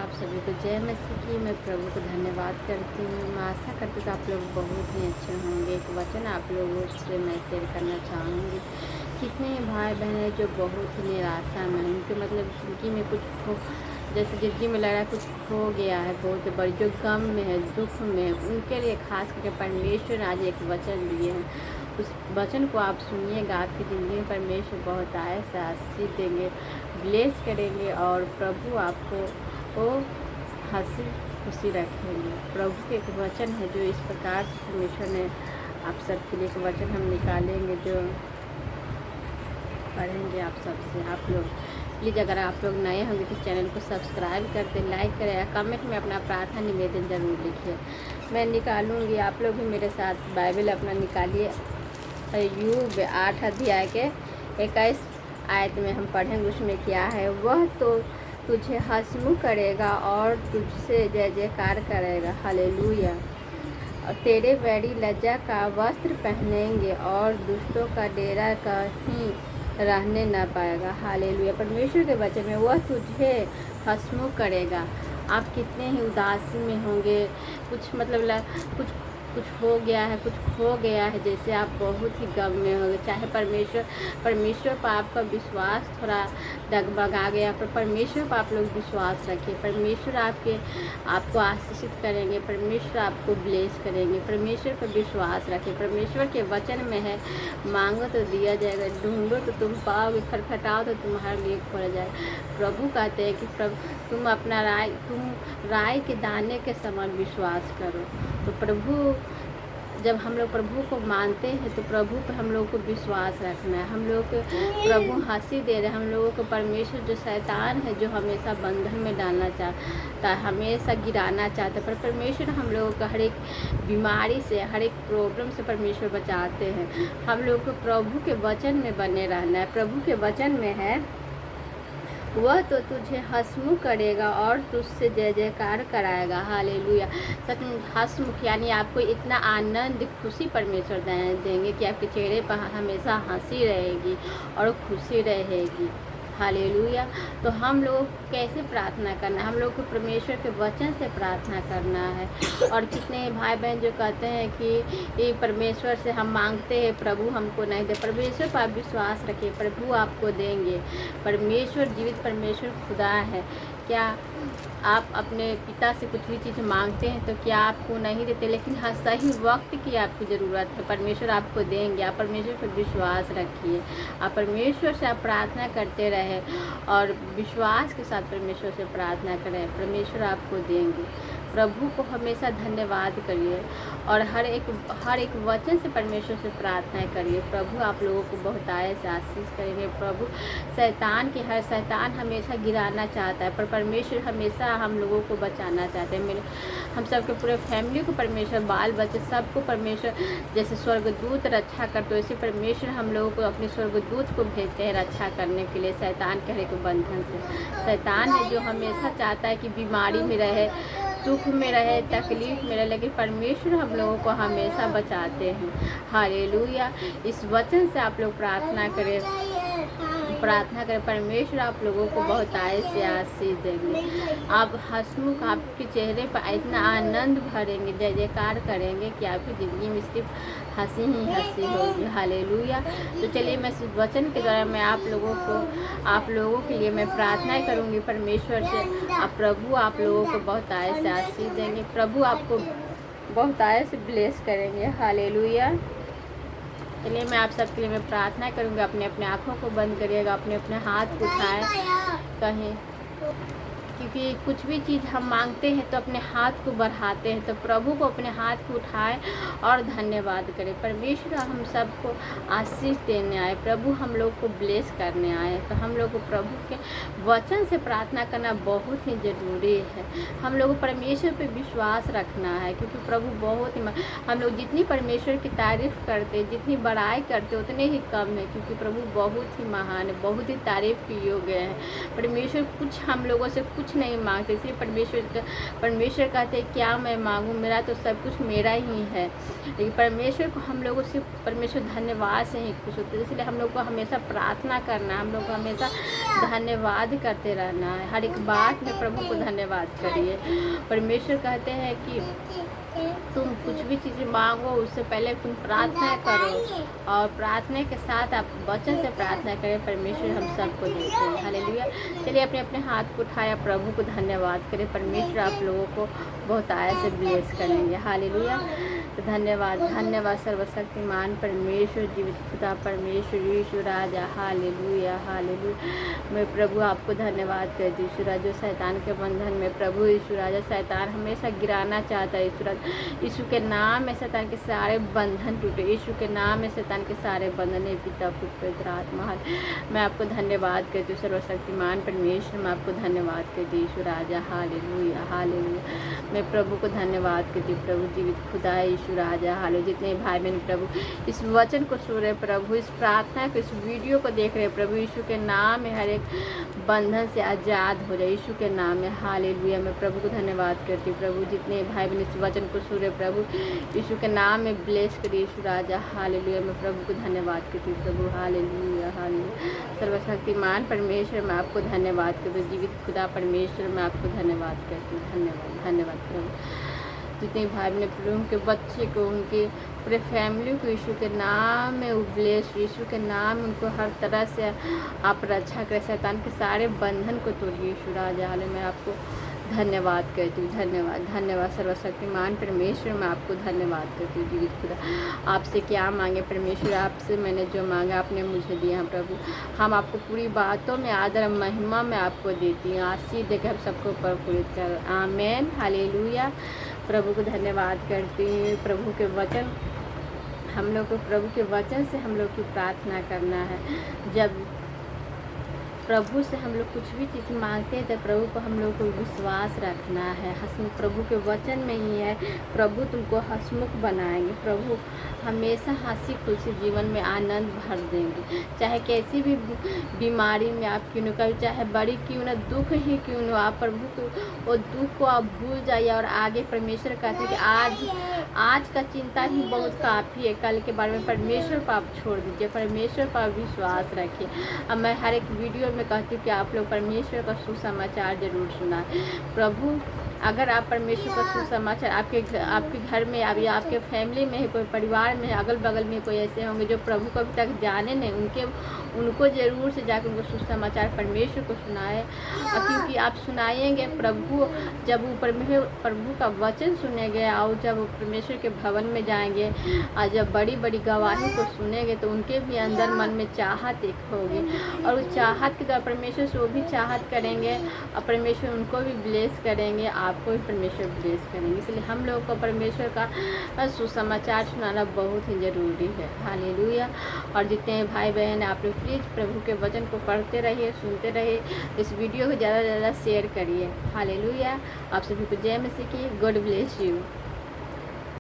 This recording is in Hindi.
आप सभी को जय मसीह की। मैं प्रभु को धन्यवाद करती हूँ। मैं आशा करती हूँ कि आप लोग बहुत ही अच्छे होंगे। एक वचन आप लोगों से मैं शेयर करना चाहूँगी। कितने भाई बहन हैं जो बहुत ही निराशा में हैं, उनके मतलब ज़िंदगी में कुछ खो, जैसे ज़िंदगी में लग रहा है कुछ खो गया है, बहुत बड़ी जो गम में है, दुख में है, उनके लिए खास करके परमेश्वर ने आज एक वचन दिए हैं। उस वचन को आप सुनिएगा, आपकी ज़िंदगी में परमेश्वर बहुत आय से आशीष देंगे, ब्लेस करेंगे और प्रभु आपको वो हंसी खुशी रखेंगे। प्रभु के एक वचन है जो इस प्रकार से परमेश्वर ने आप सबके लिए एक वचन हम निकालेंगे जो पढ़ेंगे आप सबसे। आप लोग प्लीज़ अगर आप लोग नए होंगे तो चैनल को सब्सक्राइब कर दें, लाइक करें या कमेंट में अपना प्रार्थना निवेदन ज़रूर लिखिए। मैं निकालूंगी, आप लोग भी मेरे साथ बाइबल अपना निकालिए। अय्यूब 8 अध्याय के 21 आयत में हम पढ़ेंगे। उसमें क्या है, वह तो तुझे हंसमुख करेगा और तुझसे जय जयकार करेगा। हालेलुया। और तेरे बैरी लज्जा का वस्त्र पहनेंगे और दुष्टों का डेरा कहीं रहने न पाएगा। हालेलुया। परमेश्वर के वचन में वह तुझे हंसमुख करेगा। आप कितने ही उदासी में होंगे, कुछ मतलब कुछ कुछ हो गया है, कुछ खो गया है, जैसे आप बहुत ही गम में होंगे। चाहे परमेश्वर पर आपका विश्वास थोड़ा डगमगा गया, पर परमेश्वर पर आप लोग विश्वास रखिए। परमेश्वर आपको आशीषित करेंगे, परमेश्वर आपको ब्लेस करेंगे। परमेश्वर पर विश्वास रखिए। परमेश्वर के वचन में है, मांगो तो दिया जाएगा, ढूंढो तो तुम पाओगे, खटखटाओ तो तुम्हारे लिए खोला जाएगा। प्रभु कहते हैं कि तुम राई के दाने के समान विश्वास करो। तो प्रभु, जब हम लोग प्रभु को मानते हैं तो प्रभु पर हम लोग को विश्वास रखना है। हम लोग को प्रभु हंसी दे रहे हैं। हम लोगों को परमेश्वर जो शैतान है, जो हमेशा बंधन में डालना चाहता है, हमेशा गिराना चाहता है, पर परमेश्वर हम लोगों को हर एक बीमारी से, हर एक प्रॉब्लम से परमेश्वर बचाते हैं। हम लोग को प्रभु के वचन में बने रहना है। प्रभु के वचन में है, वह तो तुझे हंसमुख करेगा और तुझसे जय जयकार कराएगा। हालेलुया। सच में हंसमुख यानी आपको इतना आनंद, खुशी परमेश्वर देंगे कि आपके चेहरे पर हमेशा हंसी रहेगी और खुशी रहेगी। हालेलुया। तो हम लोग कैसे प्रार्थना करना है? हम लोग को परमेश्वर के वचन से प्रार्थना करना है। और कितने भाई बहन जो कहते हैं कि ये परमेश्वर से हम मांगते हैं, प्रभु हमको नहीं दे। परमेश्वर पर आप विश्वास रखिए, प्रभु आपको देंगे। परमेश्वर जीवित परमेश्वर खुदा है। क्या आप अपने पिता से कुछ भी चीज़ मांगते हैं तो क्या आपको नहीं देते? लेकिन हाँ, सही वक्त की आपकी ज़रूरत है, परमेश्वर आपको देंगे। आप परमेश्वर पर विश्वास रखिए। आप परमेश्वर से आप प्रार्थना करते रहे और विश्वास के साथ परमेश्वर से प्रार्थना करें, परमेश्वर आपको देंगे। प्रभु को हमेशा धन्यवाद करिए और हर एक वचन से परमेश्वर से प्रार्थना करिए। प्रभु आप लोगों को बहुत आय से आशीष करेंगे। प्रभु शैतान हमेशा गिराना चाहता है, पर परमेश्वर हमेशा हम लोगों को बचाना चाहते हैं। हम सबके पूरे फैमिली को परमेश्वर, बाल बच्चे सबको परमेश्वर जैसे स्वर्गदूत रक्षा करते, वैसे परमेश्वर हम लोगों को अपने स्वर्गदूत को भेजते हैं रक्षा करने के लिए शैतान के हर एक बंधन से। शैतान है जो हमेशा चाहता है कि बीमारी में रहे, दुख में रहे, तकलीफ में रहे, लेकिन परमेश्वर हम लोगों को हमेशा बचाते हैं। हालेलुया। इस वचन से आप लोग प्रार्थना करें, परमेश्वर आप लोगों को बहुत आय से आशीष देंगे। आप हंसमुख, आपके चेहरे पर इतना आनंद भरेंगे, जय जयकार करेंगे कि आपकी ज़िंदगी में सिर्फ हंसी ही हंसी होगी। हालेलुया। तो चलिए, मैं इस वचन के द्वारा मैं आप लोगों के लिए मैं प्रार्थना करूंगी परमेश्वर से। प्रभु आप लोगों को बहुत आय से आशीष देंगे। प्रभु आपको बहुत आय से ब्लेस करेंगे। हालेलुया। चलिए, मैं आप सबके लिए मैं प्रार्थना करूँगी। अपने अपने आँखों को बंद करिएगा, अपने अपने हाथ उठाएं कहीं, क्योंकि कुछ भी चीज़ हम मांगते हैं तो अपने हाथ को बढ़ाते हैं, तो प्रभु को अपने हाथ को उठाएं और धन्यवाद करें। परमेश्वर हम सबको आशीष देने आए, प्रभु हम लोग को ब्लेस करने आए। तो हम लोग को प्रभु के वचन से प्रार्थना करना बहुत ही ज़रूरी है। हम लोग को परमेश्वर पे विश्वास रखना है, क्योंकि प्रभु बहुत ही, हम लोग जितनी परमेश्वर की तारीफ़ करते, जितनी बड़ाई करते, उतने ही कम है, क्योंकि प्रभु बहुत ही महान है, बहुत ही तारीफ़ के योग्य है। परमेश्वर कुछ हम लोगों से कुछ कुछ नहीं मांगते, इसलिए परमेश्वर कहते हैं क्या मैं मांगूँ, मेरा तो सब कुछ मेरा ही है। लेकिन परमेश्वर को हम लोगों से परमेश्वर धन्यवाद से ही खुश होते हैं। इसलिए हम लोग को हमेशा प्रार्थना करना है, हम लोग को हमेशा धन्यवाद करते रहना है। हर एक बात में प्रभु को धन्यवाद करिए। परमेश्वर कहते हैं कि तुम कुछ भी चीज़ मांगो उससे पहले तुम प्रार्थना करो, और प्रार्थना के साथ आप वचन से प्रार्थना करें, परमेश्वर हम सबको देते हैं। हालेलुया। चलिए अपने अपने हाथ को उठाया, प्रभु को धन्यवाद करें। परमेश्वर आप लोगों को बहुत आय से ब्लेस करेंगे। हालेलुया। तो धन्यवाद, धन्यवाद सर्वशक्तिमान परमेश्वर, जीवित खुदा परमेश्वर, यीशु राजा। Hallelujah, hallelujah. मैं प्रभु आपको धन्यवाद करती हूँ। यीशु राजा, शैतान के बंधन में प्रभु यीशु राजा, शैतान हमेशा गिराना चाहता है। यीशु राजा, यीशु के नाम में शैतान के सारे बंधन टूटे। यीशु के नाम में शैतान के सारे बंधन है। पिता पुत्र पवित्र आत्मा, मैं आपको धन्यवाद करती हूँ। सर्वशक्तिमान परमेश्वर, मैं आपको धन्यवाद करती हूँ। यीशु राजा, हालेलुया, हालेलुया। मैं प्रभु को धन्यवाद करती हूँ। प्रभु जीवित खुदा है, यीशु राजा। हालेलुया। जितने भाई बहन प्रभु इस वचन को सुन रहे प्रभु, इस प्रार्थना को, इस वीडियो को देख रहे प्रभु, यीशु के नाम में हर एक बंधन से आज़ाद हो जाए यीशु के नाम में। हालेलुया। मैं प्रभु को धन्यवाद करती हूँ। प्रभु जितने भाई बहन इस वचन को सुन रहे प्रभु, यीशु के नाम में ब्लेस करिए यीशु राजा। हालेलुया। मैं प्रभु को धन्यवाद करती हूँ प्रभु। Hallelujah, hallelujah. सर्वशक्तिमान परमेश्वर, मैं आपको धन्यवाद करती हूँ। जीवित खुदा परमेश्वर, मैं आपको धन्यवाद करती हूँ। धन्यवाद, धन्यवाद प्रभु। जितने भाई बहन प्रभु, उनके बच्चे को, उनके पूरे फैमिली को यीशु के नाम में उपदेश, यीशु के नाम में उनको हर तरह से आप रक्षा करें। शैतान के सारे बंधन को तोड़िए यीशु राजा। हाले मैं आपको धन्यवाद करती हूँ। धन्यवाद, धन्यवाद सर्वशक्तिमान परमेश्वर, मैं आपको धन्यवाद करती हूँ। जीवित खुदा, आपसे क्या मांगे परमेश्वर, आपसे मैंने जो मांगा आपने मुझे दिया प्रभु। हम आपको पूरी बातों में आदर महिमा में आपको देती हूँ। आशीष देकर हम सबको प्रफुल्लित कर। आमीन, हालेलुया। प्रभु को धन्यवाद करती हूँ। प्रभु के वचन, हम लोग को प्रभु के वचन से हम लोग की प्रार्थना करना है। जब प्रभु से हम लोग कुछ भी चीज़ मांगते हैं तो प्रभु को हम लोग को विश्वास रखना है। हंसमुख प्रभु के वचन में ही है, प्रभु तुमको हंसमुख बनाएंगे। प्रभु हमेशा हंसी खुशी जीवन में आनंद भर देंगे। चाहे कैसी भी बीमारी में आप क्यों न, कभी चाहे बड़ी क्यों न, दुख ही क्यों न, आप प्रभु को वो दुख को आप भूल जाइए। और आगे परमेश्वर कहते हैं कि आज का चिंता ही बहुत काफ़ी है, कल के बारे में परमेश्वर पर आप छोड़ दीजिए, परमेश्वर पर विश्वास रखिए। अब मैं हर एक वीडियो में कहती हूँ कि आप लोग परमेश्वर का सुसमाचार जरूर सुना। प्रभु अगर आप परमेश्वर का सुसमाचार आपके घर में या आपके फैमिली में है, कोई परिवार में, अगल बगल में कोई ऐसे होंगे जो प्रभु को अभी तक जाने नहीं, उनको ज़रूर से जाकर उनको सुसमाचार परमेश्वर को सुनाए। क्योंकि आप सुनाएंगे प्रभु, जब ऊपर में प्रभु का वचन सुनेंगे और जब परमेश्वर के भवन में जाएंगे और जब बड़ी बड़ी गवाही को सुनेंगे तो उनके भी अंदर मन में चाहत एक होगी, और उस चाहत के द्वारा परमेश्वर से वो भी चाहत करेंगे और परमेश्वर उनको भी ब्लेस करेंगे, आपको भी परमेश्वर ब्लेस करेंगे। इसलिए हम लोगों को परमेश्वर का सुसमाचार सुनाना बहुत ही ज़रूरी है। हालेलुया। और जितने भाई बहन आप लोग प्लीज़ प्रभु के वचन को पढ़ते रहिए, सुनते रहिए, इस वीडियो को ज़्यादा से ज़्यादा शेयर करिए। हालेलुया। आप सभी को जय मसीह की। God bless you.